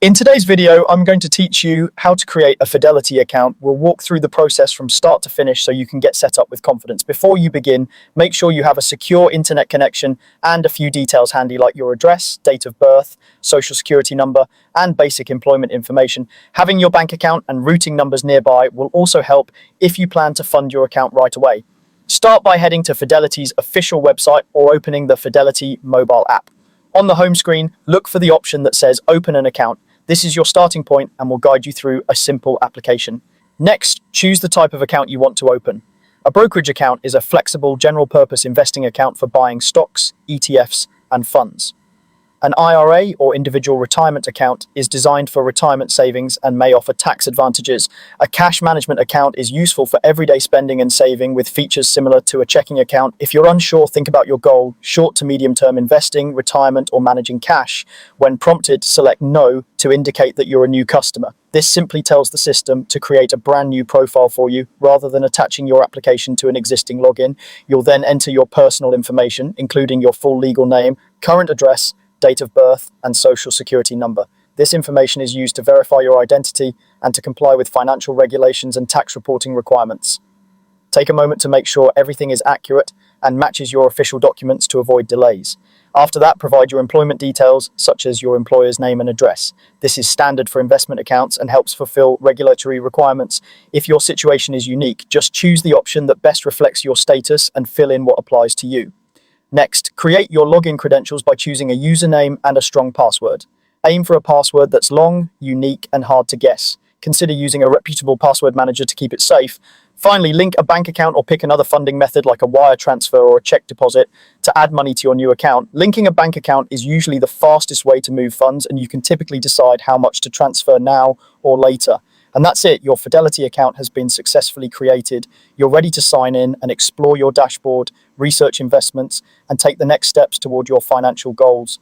In today's video, I'm going to teach you how to create a Fidelity account. We'll walk through the process from start to finish so you can get set up with confidence. Before you begin, make sure you have a secure internet connection and a few details handy like your address, date of birth, social security number, and basic employment information. Having your bank account and routing numbers nearby will also help if you plan to fund your account right away. Start by heading to Fidelity's official website or opening the Fidelity mobile app. On the home screen, look for the option that says Open an Account. This is your starting point and will guide you through a simple application. Next, choose the type of account you want to open. A brokerage account is a flexible general-purpose investing account for buying stocks, ETFs, and funds. An IRA or individual retirement account is designed for retirement savings and may offer tax advantages. A cash management account is useful for everyday spending and saving with features similar to a checking account. If you're unsure, think about your goal, short to medium term investing, retirement, or managing cash. When prompted, select No to indicate that you're a new customer. This simply tells the system to create a brand new profile for you rather than attaching your application to an existing login. You'll then enter your personal information, including your full legal name, current address, date of birth, and social security number. This information is used to verify your identity and to comply with financial regulations and tax reporting requirements. Take a moment to make sure everything is accurate and matches your official documents to avoid delays. After that, provide your employment details, such as your employer's name and address. This is standard for investment accounts and helps fulfill regulatory requirements. If your situation is unique, just choose the option that best reflects your status and fill in what applies to you. Next, create your login credentials by choosing a username and a strong password. Aim for a password that's long, unique, and hard to guess. Consider using a reputable password manager to keep it safe. Finally, link a bank account or pick another funding method like a wire transfer or a check deposit to add money to your new account. Linking a bank account is usually the fastest way to move funds, and you can typically decide how much to transfer now or later. And that's it, your Fidelity account has been successfully created. You're ready to sign in and explore your dashboard, research investments, and take the next steps toward your financial goals.